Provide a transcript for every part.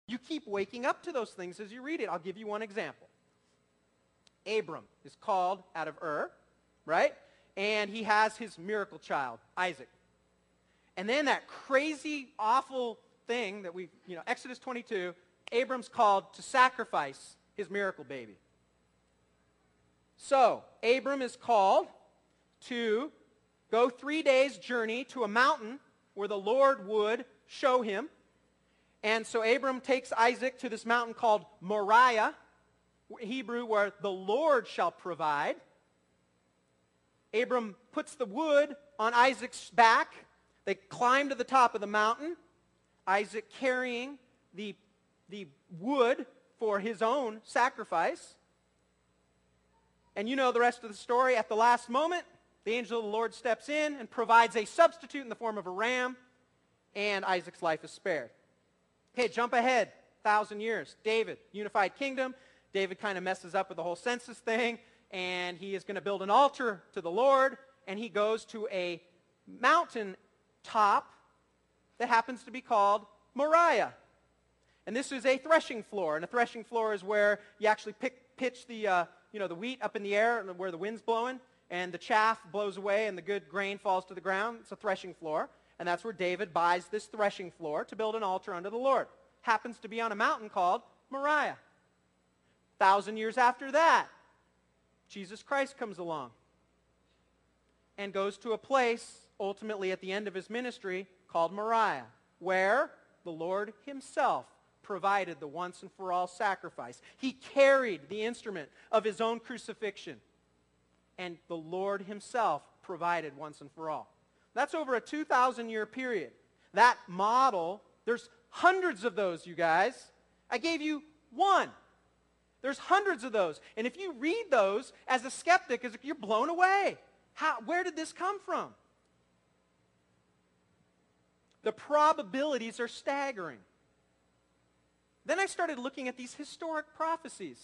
You keep waking up to those things as you read it. I'll give you one example. Abram is called out of Ur, right? And he has his miracle child, Isaac. And then that crazy, awful thing that Exodus 22, Abram's called to sacrifice his miracle baby. So, Abram is called to go 3 days' journey to a mountain where the Lord would show him. And so Abram takes Isaac to this mountain called Moriah, Hebrew, where the Lord shall provide. Abram puts the wood on Isaac's back. They climb to the top of the mountain, Isaac carrying the wood for his own sacrifice. And you know the rest of the story. At the last moment, the angel of the Lord steps in and provides a substitute in the form of a ram, and Isaac's life is spared. Okay, jump ahead 1,000 years. David, unified kingdom. David kind of messes up with the whole census thing, and he is going to build an altar to the Lord, and he goes to a mountain top that happens to be called Moriah. And this is a threshing floor, and a threshing floor is where you actually pitch the the wheat up in the air where the wind's blowing, and the chaff blows away and the good grain falls to the ground. It's a threshing floor, and that's where David buys this threshing floor to build an altar unto the Lord. Happens to be on a mountain called Moriah. 1,000 years after that, Jesus Christ comes along and goes to a place, ultimately at the end of his ministry, called Moriah, where the Lord himself provided the once and for all sacrifice. He carried the instrument of his own crucifixion, and the Lord himself provided once and for all. That's over a 2,000-year period. That model, there's hundreds of those, you guys. I gave you one. There's hundreds of those. And if you read those as a skeptic, you're blown away. Where did this come from? The probabilities are staggering. Then I started looking at these historic prophecies.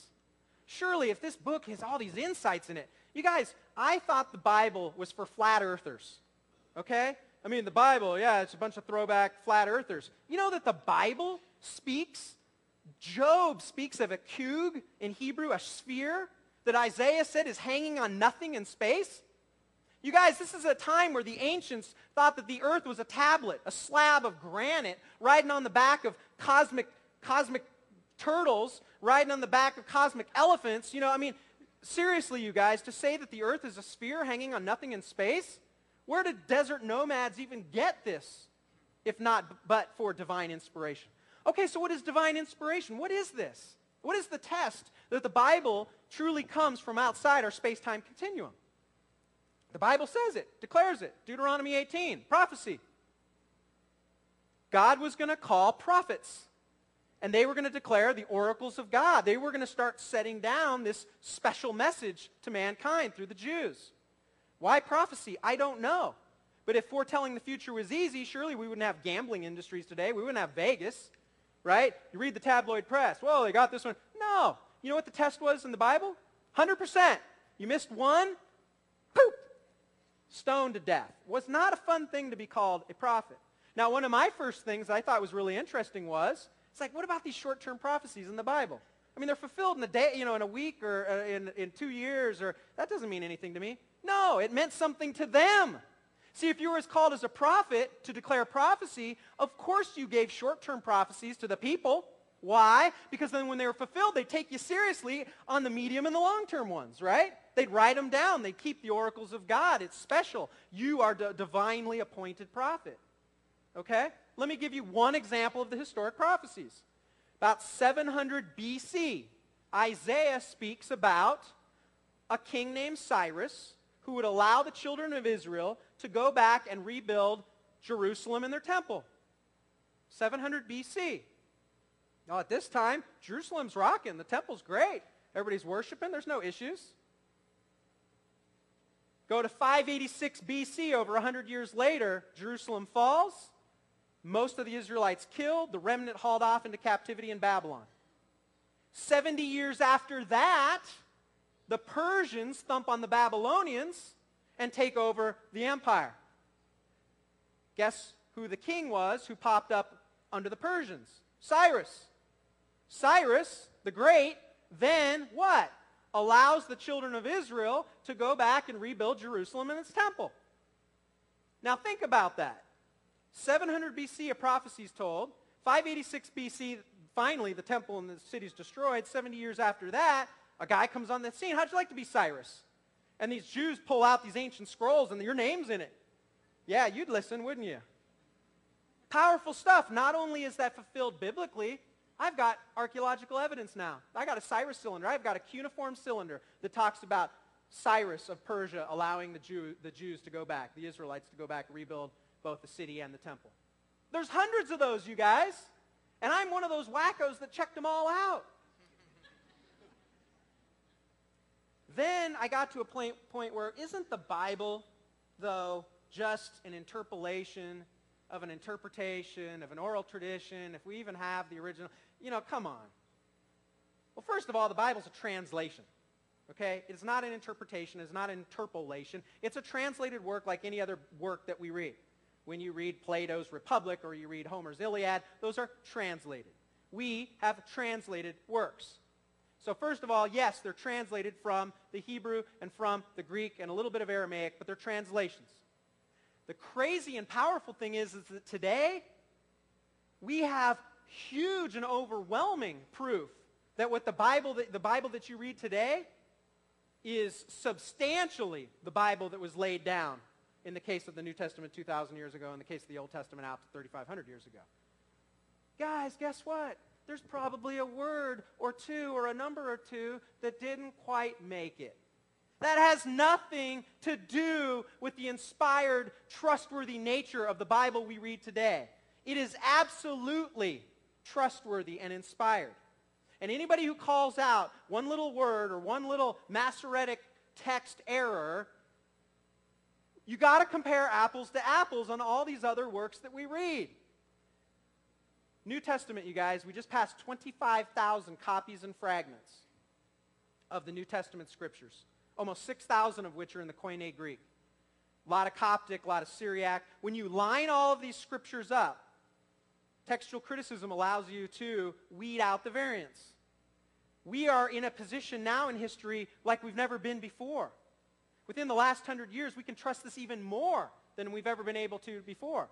Surely, if this book has all these insights in it, you guys, I thought the Bible was for flat earthers. Okay? I mean, the Bible, yeah, it's a bunch of throwback flat earthers. You know that the Bible speaks, Job speaks of a kug in Hebrew, a sphere, that Isaiah said is hanging on nothing in space? You guys, this is a time where the ancients thought that the earth was a tablet, a slab of granite, riding on the back of cosmic turtles, riding on the back of cosmic elephants. Seriously, you guys, to say that the earth is a sphere hanging on nothing in space? Where did desert nomads even get this, if not but for divine inspiration? Okay, so what is divine inspiration? What is this? What is the test that the Bible truly comes from outside our space-time continuum? The Bible says it, declares it. Deuteronomy 18, prophecy. God was going to call prophets, and they were going to declare the oracles of God. They were going to start setting down this special message to mankind through the Jews. Why prophecy? I don't know. But if foretelling the future was easy, surely we wouldn't have gambling industries today. We wouldn't have Vegas, right? You read the tabloid press. Whoa, they got this one. No. You know what the test was in the Bible? 100%. You missed one, poop, stoned to death. Was not a fun thing to be called a prophet. Now, one of my first things I thought was really interesting was, it's like, what about these short-term prophecies in the Bible? I mean, they're fulfilled in a day, in a week or in 2 years, or that doesn't mean anything to me. No, it meant something to them. See, if you were called as a prophet to declare prophecy, of course you gave short-term prophecies to the people. Why? Because then when they were fulfilled, they'd take you seriously on the medium and the long-term ones, right? They'd write them down. They'd keep the oracles of God. It's special. You are a divinely appointed prophet. Okay? Let me give you one example of the historic prophecies. About 700 BC, Isaiah speaks about a king named Cyrus who would allow the children of Israel to go back and rebuild Jerusalem and their temple. 700 BC. Now, at this time, Jerusalem's rocking. The temple's great. Everybody's worshiping. There's no issues. Go to 586 BC, over 100 years later, Jerusalem falls. Most of the Israelites killed. The remnant hauled off into captivity in Babylon. 70 years after that, the Persians thump on the Babylonians and take over the empire. Guess who the king was who popped up under the Persians? Cyrus. Cyrus the Great then what? Allows the children of Israel to go back and rebuild Jerusalem and its temple. Now think about that. 700 BC, a prophecy is told. 586 BC, finally the temple and the city is destroyed. 70 years after that, a guy comes on the scene. How'd you like to be Cyrus? And these Jews pull out these ancient scrolls and your name's in it. Yeah, you'd listen, wouldn't you? Powerful stuff. Not only is that fulfilled biblically, I've got archaeological evidence now. I got a Cyrus cylinder. I've got a cuneiform cylinder that talks about Cyrus of Persia allowing the Jews to go back, the Israelites to go back and rebuild both the city and the temple. There's hundreds of those, you guys. And I'm one of those wackos that checked them all out. Then I got to a point where isn't the Bible, though, just an interpolation of an interpretation, of an oral tradition, if we even have the original? Come on. Well, first of all, the Bible's a translation. Okay? It's not an interpretation. It's not an interpolation. It's a translated work like any other work that we read. When you read Plato's Republic or you read Homer's Iliad, those are translated. We have translated works. So first of all, yes, they're translated from the Hebrew and from the Greek and a little bit of Aramaic, but they're translations. The crazy and powerful thing is that today we have huge and overwhelming proof that what the Bible that you read today is substantially the Bible that was laid down in the case of the New Testament 2,000 years ago, in the case of the Old Testament out to 3,500 years ago. Guys, guess what? There's probably a word or two or a number or two that didn't quite make it. That has nothing to do with the inspired, trustworthy nature of the Bible we read today. It is absolutely trustworthy and inspired. And anybody who calls out one little word or one little Masoretic text error, you got to compare apples to apples on all these other works that we read. New Testament, you guys, we just passed 25,000 copies and fragments of the New Testament scriptures. Almost 6,000 of which are in the Koine Greek. A lot of Coptic, a lot of Syriac. When you line all of these scriptures up, textual criticism allows you to weed out the variants. We are in a position now in history like we've never been before. Within the last 100 years, we can trust this even more than we've ever been able to before.